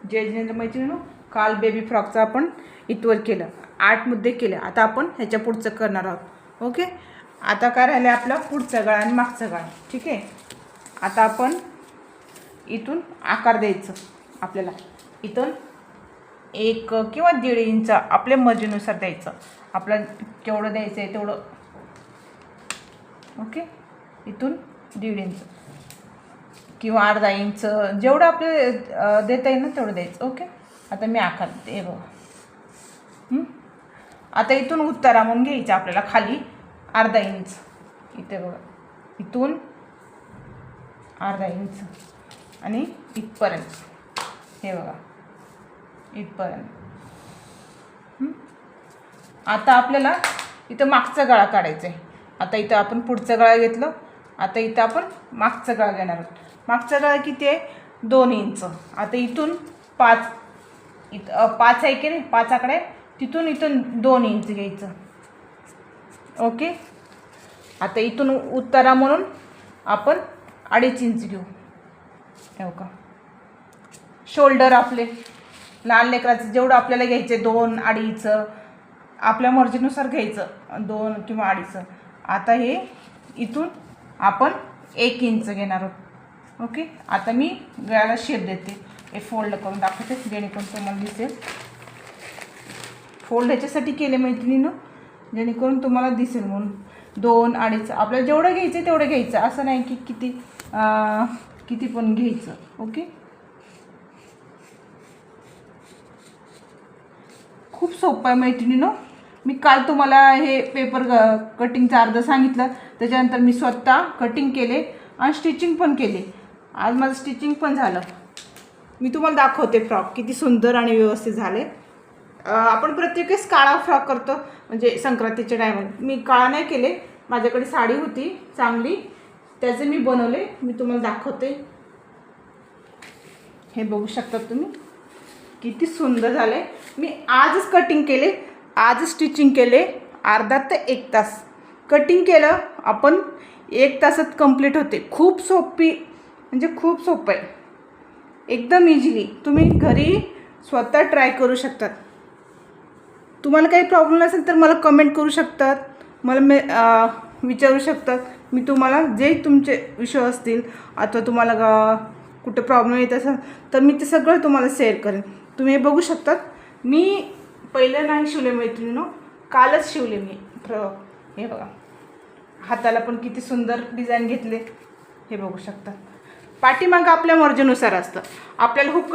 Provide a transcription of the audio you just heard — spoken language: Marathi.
जय जिनेंद्र मैत्रिणींनो, काल बेबी फ्रॉकचा आपण इथवर केलं, 8 मुद्दे केले. आता आपण ह्याच्या पुढचं करणार आहोत. ओके, आता काय राहिलं आपलं पुढचं गळा आणि मागचं गळा. ठीक आहे, आता आपण इथून आकार द्यायचं. आपल्याला इथून 1 किंवा 1.5 इंच आपल्या मर्जीनुसार द्यायचं. आपल्याला केवढं द्यायचं आहे तेवढं. ओके, इथून 1.5 इंच किंवा अर्धा इंच, जेवढं आपल्याला देता येईल ना तेवढं द्यायचं. ओके, आता मी आकार देते बघा. आता इथून उतारा म्हणून घ्यायचा आपल्याला खाली अर्धा इंच. इथे बघा, इथून अर्धा इंच आणि इथपर्यंत. हे बघा, इथपर्यंत. आता आपल्याला इथं मागचा गळा काढायचा आहे. आता इथं आपण पुढचा गळा घेतलं, आता इथं आपण मागचा गळा घेणार आहोत. मागचा गळा किती आहे? 2 इंच. आता इथून 5 आहे की नाही, 5 आकडे, तिथून इथून 2 इंच घ्यायचं. ओके, आता इथून उतारा म्हणून आपण 2.5 इंच घेऊ. हो का, शोल्डर आपले लहान लेकराचं जेवढं आपल्याला घ्यायचे 2, 2.5 आपल्या मर्जीनुसार घ्यायचं, 2 किंवा 2.5. आता हे इथून आपण 1 इंच घेणार आहोत. ओके, आता मी गळ्याला शेप देते. हे फोल्ड करून दाखवते जेणेकरून तुम्हाला दिसेल. फोल्ड ह्याच्यासाठी केले मैत्रिणीनं, जेणेकरून तुम्हाला दिसेल म्हणून. 2, 2.5 आपल्याला जेवढं घ्यायचं तेवढं घ्यायचं, असं नाही की किती पण घ्यायचं. ओके, खूप सोपं आहे मैत्रिणीनं. मी काल तुम्हाला हे पेपर कटिंगचा अर्ध सांगितलं, त्याच्यानंतर मी स्वतः कटिंग केले आणि स्टिचिंग पण केले. आज माझं स्टिचिंग पण झालं. मी तुम्हाला दाखवते फ्रॉक किती सुंदर आणि व्यवस्थित झाले. आपण प्रत्येक वेळेस काळा फ्रॉक करतो, म्हणजे संक्रांतीच्या टायमाला. मी काळा नाही केले, माझ्याकडे साडी होती चांगली, त्याचे मी बनवले. मी तुम्हाला दाखवते. हे बघू शकता तुम्ही किती सुंदर झाले. मी आजच कटिंग केले, आजच स्टिचिंग केले. अर्धा ते 1 तास कटिंग केलं आपण, 1 तासात कंप्लीट होते. खूप सोपी, म्हणजे खूप सोपं आहे, एकदम इझिली. तुम्ही घरी स्वतः ट्राय करू शकतात. तुम्हाला काही प्रॉब्लेम असेल तर मला कमेंट करू शकतात, मला विचारू शकतात. मी तुम्हाला जे तुमचे विषय असतील अथवा तुम्हाला कुठे प्रॉब्लेम येत असेल तर मी ते सगळं तुम्हाला शेअर करेन. तुम्ही हे बघू शकतात. मी पहिलं नाही शिवले मैत्रिणीनो, कालच शिवले मी फ्रॉक. हे बघा, हाताला पण किती सुंदर डिझाईन घेतले. हे बघू शकतात. पाठीमागं आपल्या मर्जीनुसार असतं. आपल्याला हुक